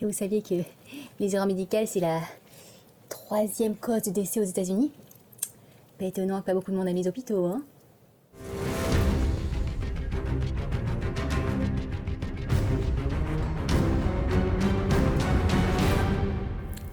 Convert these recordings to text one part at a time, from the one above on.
Et vous saviez que les erreurs médicales, c'est la 3e cause de décès aux États-Unis? Pas étonnant que pas beaucoup de monde aime les hôpitaux, hein?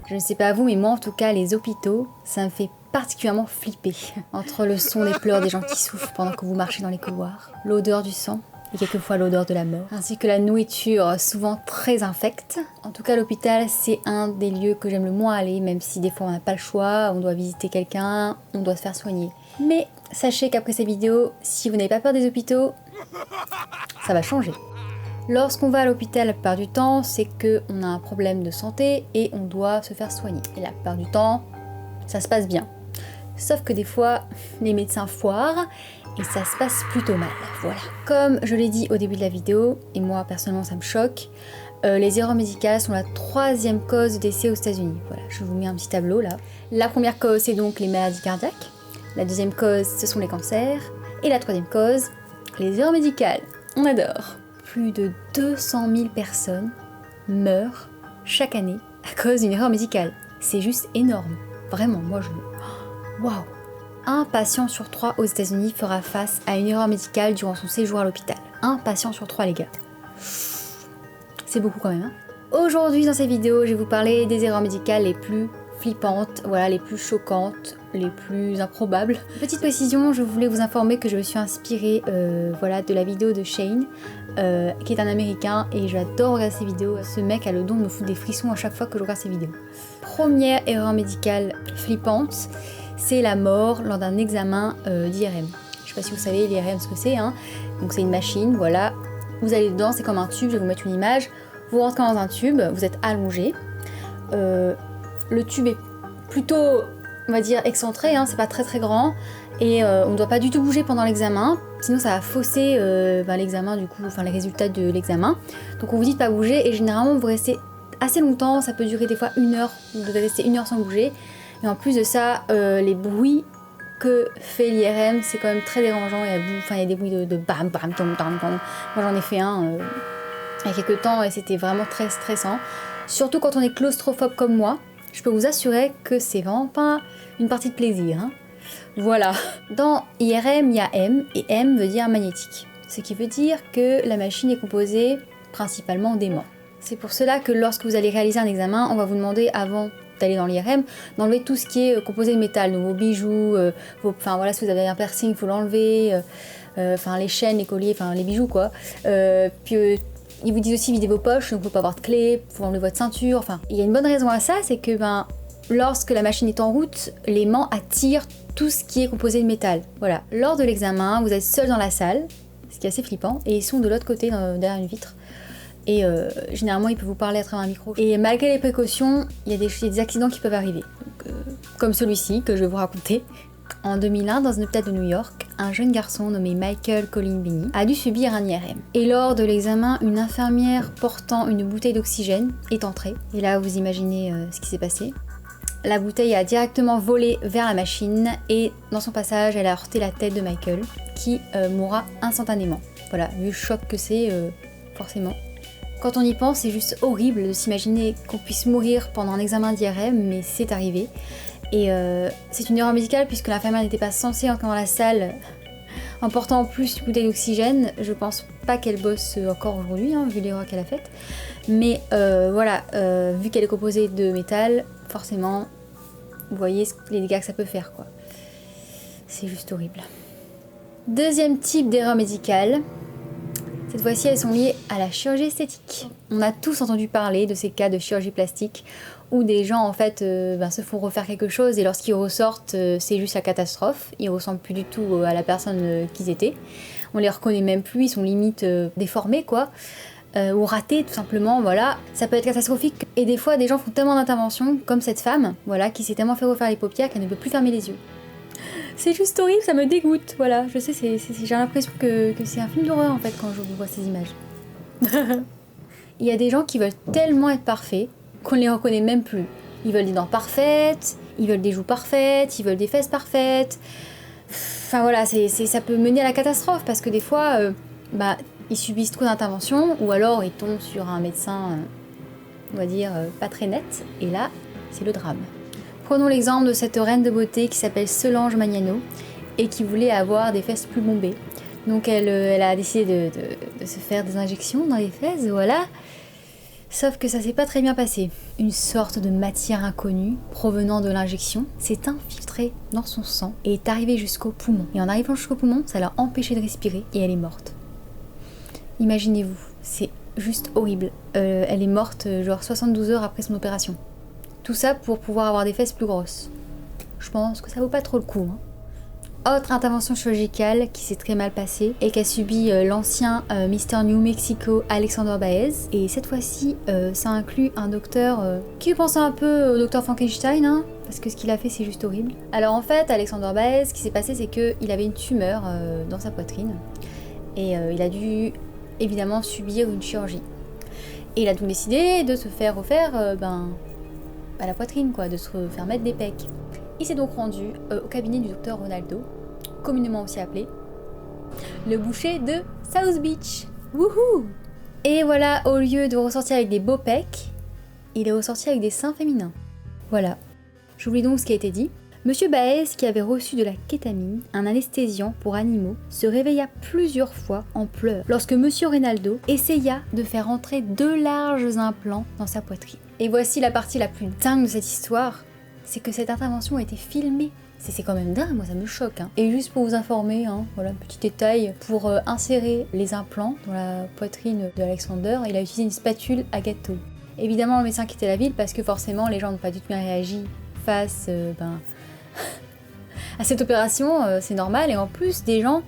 Je ne sais pas vous, mais moi en tout cas, les hôpitaux, ça me fait particulièrement flipper. Entre le son des pleurs des gens qui souffrent pendant que vous marchez dans les couloirs, l'odeur du sang, et quelquefois l'odeur de la mort, ainsi que la nourriture souvent très infecte. En tout cas, l'hôpital, c'est un des lieux que j'aime le moins aller, même si des fois on n'a pas le choix, on doit visiter quelqu'un, on doit se faire soigner. Mais sachez qu'après cette vidéo, si vous n'avez pas peur des hôpitaux, ça va changer. Lorsqu'on va à l'hôpital, la plupart du temps, c'est qu'on a un problème de santé et on doit se faire soigner. Et la plupart du temps, ça se passe bien. Sauf que des fois, les médecins foirent et ça se passe plutôt mal, voilà. Comme je l'ai dit au début de la vidéo, et moi personnellement ça me choque, les erreurs médicales sont la 3e cause de décès aux États-Unis. Voilà, je vous mets un petit tableau là. La première cause, c'est donc les maladies cardiaques. La 2e cause, ce sont les cancers. Et la 3e cause, les erreurs médicales. On adore. Plus de 200 000 personnes meurent chaque année à cause d'une erreur médicale. C'est juste énorme. Vraiment, moi je... Waouh! Un patient sur 3 aux États-Unis fera face à une erreur médicale durant son séjour à l'hôpital. Un patient sur 3, les gars. C'est beaucoup quand même, hein. Aujourd'hui, dans cette vidéo, je vais vous parler des erreurs médicales les plus flippantes, voilà, les plus choquantes, les plus improbables. Petite précision, je voulais vous informer que je me suis inspirée voilà, de la vidéo de Shane, qui est un Américain, et j'adore regarder ses vidéos. Ce mec a le don de me foutre des frissons à chaque fois que je regarde ses vidéos. Première erreur médicale flippante, c'est la mort lors d'un examen d'IRM. Je sais pas si vous savez l'IRM ce que c'est, hein. Donc c'est une machine, voilà. Vous allez dedans, c'est comme un tube, je vais vous mettre une image. Vous rentrez dans un tube, vous êtes allongé. Le tube est plutôt, on va dire, excentré, hein, c'est pas très très grand. Et on ne doit pas du tout bouger pendant l'examen, sinon ça va fausser l'examen, du coup, enfin les résultats de l'examen. Donc on vous dit de pas bouger et généralement vous restez assez longtemps, ça peut durer des fois 1 heure, vous devez rester 1 heure sans bouger. Et en plus de ça, les bruits que fait l'IRM, c'est quand même très dérangeant. Il y a des bruits de bam bam tom tom tom. Moi j'en ai fait un il y a quelques temps et c'était vraiment très stressant. Surtout quand on est claustrophobe comme moi, je peux vous assurer que c'est vraiment pas une partie de plaisir, hein. Voilà. Dans IRM, il y a M, et M veut dire magnétique. Ce qui veut dire que la machine est composée principalement d'aimants. C'est pour cela que lorsque vous allez réaliser un examen, on va vous demander avant d'aller dans l'IRM, d'enlever tout ce qui est composé de métal, donc vos bijoux, enfin voilà, si vous avez un piercing, il faut l'enlever, enfin les chaînes, les colliers, enfin les bijoux quoi. Puis ils vous disent aussi vider vos poches, donc il ne faut pas avoir de clés, il faut enlever votre ceinture, enfin. Il y a une bonne raison à ça, c'est que lorsque la machine est en route, l'aimant attire tout ce qui est composé de métal. Voilà. Lors de l'examen, vous êtes seul dans la salle, ce qui est assez flippant, et ils sont de l'autre côté, derrière une vitre. Et généralement, ils peuvent vous parler à travers un micro. Et malgré les précautions, il y a des accidents qui peuvent arriver. Donc, comme celui-ci que je vais vous raconter. En 2001, dans un hôpital de New York, un jeune garçon nommé Michael Colimbini a dû subir un IRM. Et lors de l'examen, une infirmière portant une bouteille d'oxygène est entrée. Et là, vous imaginez ce qui s'est passé. La bouteille a directement volé vers la machine et dans son passage, elle a heurté la tête de Michael qui mourra instantanément. Voilà, vu le choc que c'est, forcément. Quand on y pense, c'est juste horrible de s'imaginer qu'on puisse mourir pendant un examen d'IRM, mais c'est arrivé. Et c'est une erreur médicale puisque l'infirmière n'était pas censée entrer dans la salle en portant en plus une bouteille d'oxygène. Je pense pas qu'elle bosse encore aujourd'hui, hein, vu l'erreur qu'elle a faite. Mais voilà, vu qu'elle est composée de métal, forcément, vous voyez les dégâts que ça peut faire, quoi. C'est juste horrible. Deuxième type d'erreur médicale. Cette fois-ci, elles sont liées à la chirurgie esthétique. On a tous entendu parler de ces cas de chirurgie plastique où des gens en fait se font refaire quelque chose et lorsqu'ils ressortent, c'est juste la catastrophe. Ils ressemblent plus du tout à la personne qu'ils étaient. On les reconnaît même plus, ils sont limite déformés quoi. Ou ratés tout simplement, voilà. Ça peut être catastrophique. Et des fois, des gens font tellement d'interventions, comme cette femme, voilà, qui s'est tellement fait refaire les paupières qu'elle ne peut plus fermer les yeux. C'est juste horrible, ça me dégoûte, voilà. Je sais, j'ai l'impression que c'est un film d'horreur en fait quand je vois ces images. Il y a des gens qui veulent tellement être parfaits qu'on ne les reconnaît même plus. Ils veulent des dents parfaites, Ils veulent des joues parfaites, ils veulent des fesses parfaites. Enfin voilà, ça peut mener à la catastrophe parce que des fois, ils subissent trop d'interventions ou alors ils tombent sur un médecin, on va dire, pas très net. Et là, c'est le drame. Prenons l'exemple de cette reine de beauté qui s'appelle Solange Magnano et qui voulait avoir des fesses plus bombées. Donc elle a décidé de se faire des injections dans les fesses, voilà. Sauf que ça s'est pas très bien passé. Une sorte de matière inconnue provenant de l'injection s'est infiltrée dans son sang et est arrivée jusqu'au poumon. Et en arrivant jusqu'au poumon, ça l'a empêchée de respirer et elle est morte. Imaginez-vous, c'est juste horrible. Elle est morte genre 72 heures après son opération. Tout ça pour pouvoir avoir des fesses plus grosses. Je pense que ça vaut pas trop le coup, hein. Autre intervention chirurgicale qui s'est très mal passée et qu'a subi l'ancien Mister New Mexico Alexander Baez. Et cette fois-ci, ça inclut un docteur qui pensait un peu au docteur Frankenstein, hein, parce que ce qu'il a fait c'est juste horrible. Alors en fait, Alexander Baez, ce qui s'est passé c'est qu'il avait une tumeur dans sa poitrine et il a dû évidemment subir une chirurgie. Et il a donc décidé de se faire refaire la poitrine, quoi, de se faire mettre des pecs. Il s'est donc rendu au cabinet du docteur Ronaldo, communément aussi appelé le boucher de South Beach. Wouhou! Et voilà, au lieu de ressortir avec des beaux pecs, il est ressorti avec des seins féminins. Voilà. J'oublie donc ce qui a été dit. Monsieur Baez, qui avait reçu de la kétamine, un anesthésiant pour animaux, se réveilla plusieurs fois en pleurs lorsque Monsieur Ronaldo essaya de faire entrer 2 larges implants dans sa poitrine. Et voici la partie la plus dingue de cette histoire, c'est que cette intervention a été filmée. C'est quand même dingue, moi ça me choque. Hein. Et juste pour vous informer, voilà un petit détail, pour insérer les implants dans la poitrine de Alexander, il a utilisé une spatule à gâteau. Évidemment le médecin quittait la ville parce que forcément les gens n'ont pas du tout bien réagi face à cette opération, c'est normal. Et en plus des gens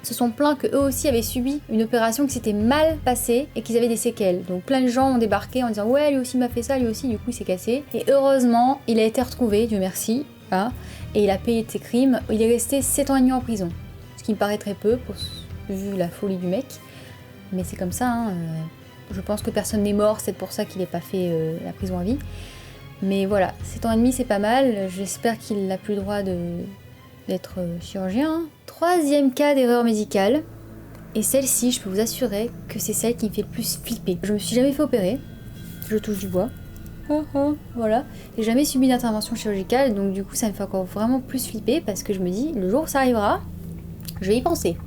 se sont plaints qu'eux aussi avaient subi une opération qui s'était mal passée et qu'ils avaient des séquelles. Donc plein de gens ont débarqué en disant ouais lui aussi m'a fait ça, lui aussi du coup il s'est cassé. Et heureusement il a été retrouvé, Dieu merci, hein, et il a payé de ses crimes. Il est resté 7 ans et demi en prison, ce qui me paraît très peu vu la folie du mec. Mais c'est comme ça, hein, je pense que personne n'est mort, c'est pour ça qu'il n'ait pas fait la prison à vie. Mais voilà, 7 ans et demi c'est pas mal, j'espère qu'il n'a plus le droit d'être chirurgien. 3e cas d'erreur médicale, et celle-ci, je peux vous assurer que c'est celle qui me fait le plus flipper. Je me suis jamais fait opérer, je touche du bois, voilà, j'ai jamais subi d'intervention chirurgicale, donc du coup ça me fait encore vraiment plus flipper parce que je me dis, le jour où ça arrivera, je vais y penser.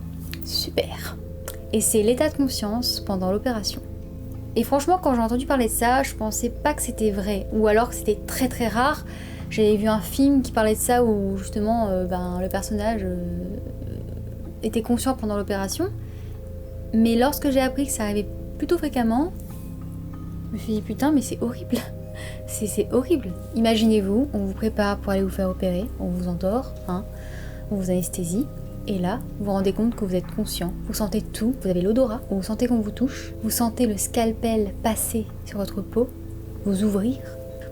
Super. Et c'est l'état de conscience pendant l'opération. Et franchement, quand j'ai entendu parler de ça, je pensais pas que c'était vrai, ou alors que c'était très très rare. J'avais vu un film qui parlait de ça où justement le personnage était conscient pendant l'opération. Mais lorsque j'ai appris que ça arrivait plutôt fréquemment, je me suis dit putain mais c'est horrible. C'est horrible. Imaginez-vous, on vous prépare pour aller vous faire opérer, on vous endort, on vous anesthésie. Et là, vous vous rendez compte que vous êtes conscient, vous sentez tout, vous avez l'odorat, vous sentez qu'on vous touche, vous sentez le scalpel passer sur votre peau, vous ouvrir,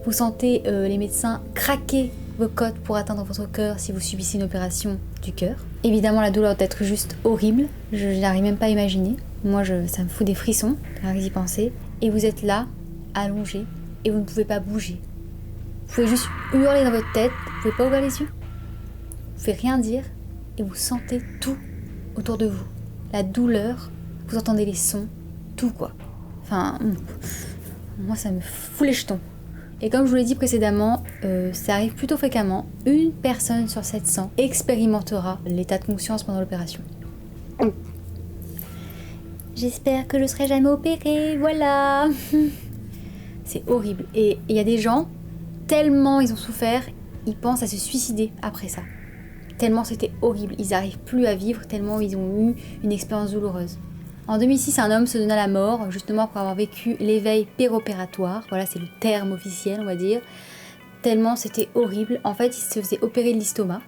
vous sentez les médecins craquer vos côtes pour atteindre votre cœur si vous subissez une opération du cœur. Évidemment, la douleur doit être juste horrible, je n'arrive même pas à imaginer. Moi, ça me fout des frissons, rien qu'y penser. Et vous êtes là, allongé, et vous ne pouvez pas bouger. Vous pouvez juste hurler dans votre tête, vous pouvez pas ouvrir les yeux, vous pouvez rien dire, et vous sentez tout autour de vous. La douleur, vous entendez les sons, tout quoi. Enfin, moi ça me fout les jetons. Et comme je vous l'ai dit précédemment, ça arrive plutôt fréquemment. Une personne sur 700 expérimentera l'état de conscience pendant l'opération. J'espère que je serai jamais opérée, voilà. C'est horrible. Et il y a des gens, tellement ils ont souffert, ils pensent à se suicider après ça. Tellement c'était horrible, ils n'arrivent plus à vivre, tellement ils ont eu une expérience douloureuse. En 2006, un homme se donna la mort, justement pour avoir vécu l'éveil péropératoire, voilà c'est le terme officiel on va dire, tellement c'était horrible. En fait, il se faisait opérer de l'estomac.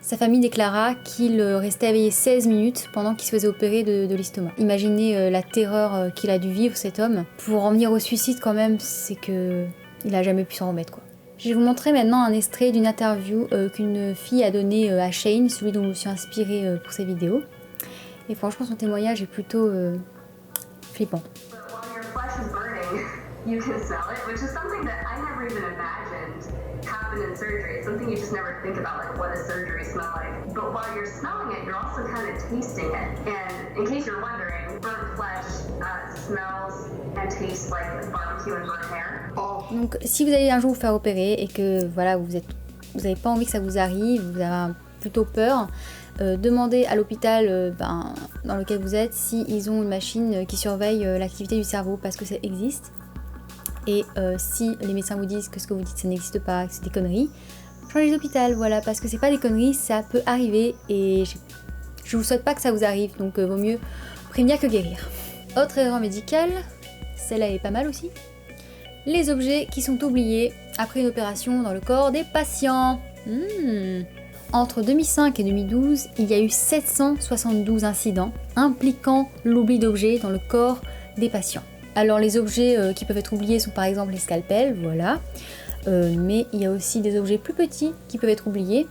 Sa famille déclara qu'il restait éveillé 16 minutes pendant qu'il se faisait opérer de l'estomac. Imaginez la terreur qu'il a dû vivre cet homme. Pour en venir au suicide quand même, c'est que il a jamais pu s'en remettre quoi. Je vais vous montrer maintenant un extrait d'une interview qu'une fille a donnée à Shane, celui dont je me suis inspirée pour ces vidéos. Et franchement, son témoignage est plutôt flippant. surgery. It's something you just never think about, like what does surgery smell like? But while you're smelling it, you're also kind of tasting it. And in case you're wondering, burnt flesh smells and tastes like barbecue and burnt hair. Donc si vous allez un jour vous faire opérer et que voilà, vous n'avez pas envie que ça vous arrive, vous avez plutôt peur, demandez à l'hôpital dans lequel vous êtes s'ils ont une machine qui surveille l'activité du cerveau, parce que ça existe. Et si les médecins vous disent que ce que vous dites ça n'existe pas, que c'est des conneries, changez d'hôpital, voilà, parce que c'est pas des conneries, ça peut arriver et je vous souhaite pas que ça vous arrive, donc vaut mieux prévenir que guérir. Autre erreur médicale, celle-là est pas mal aussi, les objets qui sont oubliés après une opération dans le corps des patients. Entre 2005 et 2012, il y a eu 772 incidents impliquant l'oubli d'objets dans le corps des patients. Alors les objets qui peuvent être oubliés sont par exemple les scalpels, voilà, mais il y a aussi des objets plus petits qui peuvent être oubliés,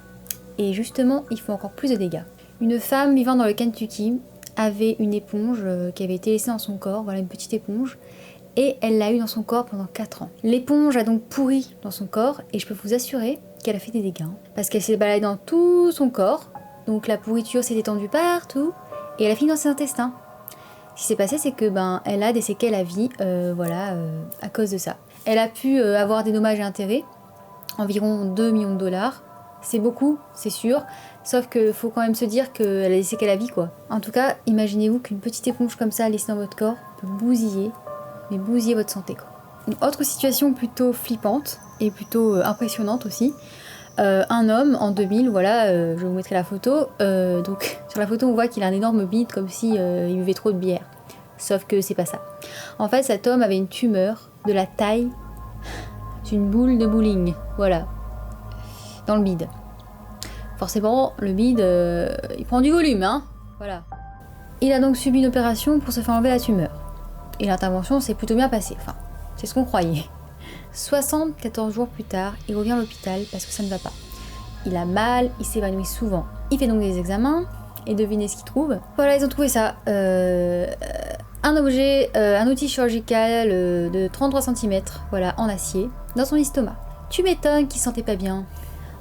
et justement ils font encore plus de dégâts. Une femme vivant dans le Kentucky avait une éponge qui avait été laissée dans son corps, voilà, une petite éponge, et elle l'a eu dans son corps pendant 4 ans. L'éponge a donc pourri dans son corps, et je peux vous assurer qu'elle a fait des dégâts, parce qu'elle s'est baladée dans tout son corps, donc la pourriture s'est étendue partout, et elle a fini dans ses intestins. Ce qui s'est passé, c'est que elle a des séquelles à vie, à cause de ça. Elle a pu avoir des dommages et intérêts, environ 2 millions de dollars. C'est beaucoup, c'est sûr, sauf qu'il faut quand même se dire qu'elle a des séquelles à vie, quoi. En tout cas, imaginez-vous qu'une petite éponge comme ça laissée dans votre corps peut bousiller votre santé, quoi. Une autre situation plutôt flippante et plutôt impressionnante aussi. Un homme en 2000, voilà, je vous mettrai la photo. Donc sur la photo on voit qu'il a un énorme bide comme si il buvait trop de bière. Sauf que c'est pas ça. En fait cet homme avait une tumeur de la taille d'une boule de bowling, voilà, dans le bide. Forcément le bide il prend du volume, hein, voilà. Il a donc subi une opération pour se faire enlever la tumeur. Et l'intervention s'est plutôt bien passée, enfin c'est ce qu'on croyait. 74 jours plus tard, il revient à l'hôpital parce que ça ne va pas. Il a mal, il s'évanouit souvent. Il fait donc des examens et devinez ce qu'il trouve. Voilà, ils ont trouvé ça. Un objet, un outil chirurgical de 33 cm, voilà, en acier, dans son estomac. Tu m'étonnes qu'il ne se sentait pas bien.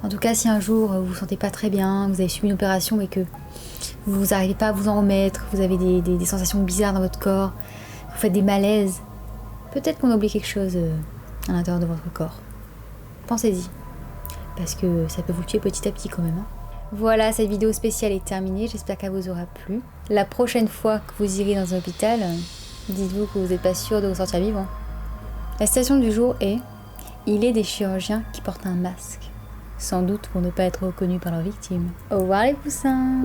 En tout cas, si un jour vous vous sentez pas très bien, vous avez subi une opération et que vous n'arrivez pas à vous en remettre, vous avez des sensations bizarres dans votre corps, vous faites des malaises, peut-être qu'on a oublié quelque chose à l'intérieur de votre corps. Pensez-y, parce que ça peut vous tuer petit à petit quand même. Voilà, cette vidéo spéciale est terminée, j'espère qu'elle vous aura plu. La prochaine fois que vous irez dans un hôpital, dites-vous que vous n'êtes pas sûr de vous sortir vivant. La citation du jour est « Il est des chirurgiens qui portent un masque, sans doute pour ne pas être reconnus par leurs victimes. » Au revoir les poussins.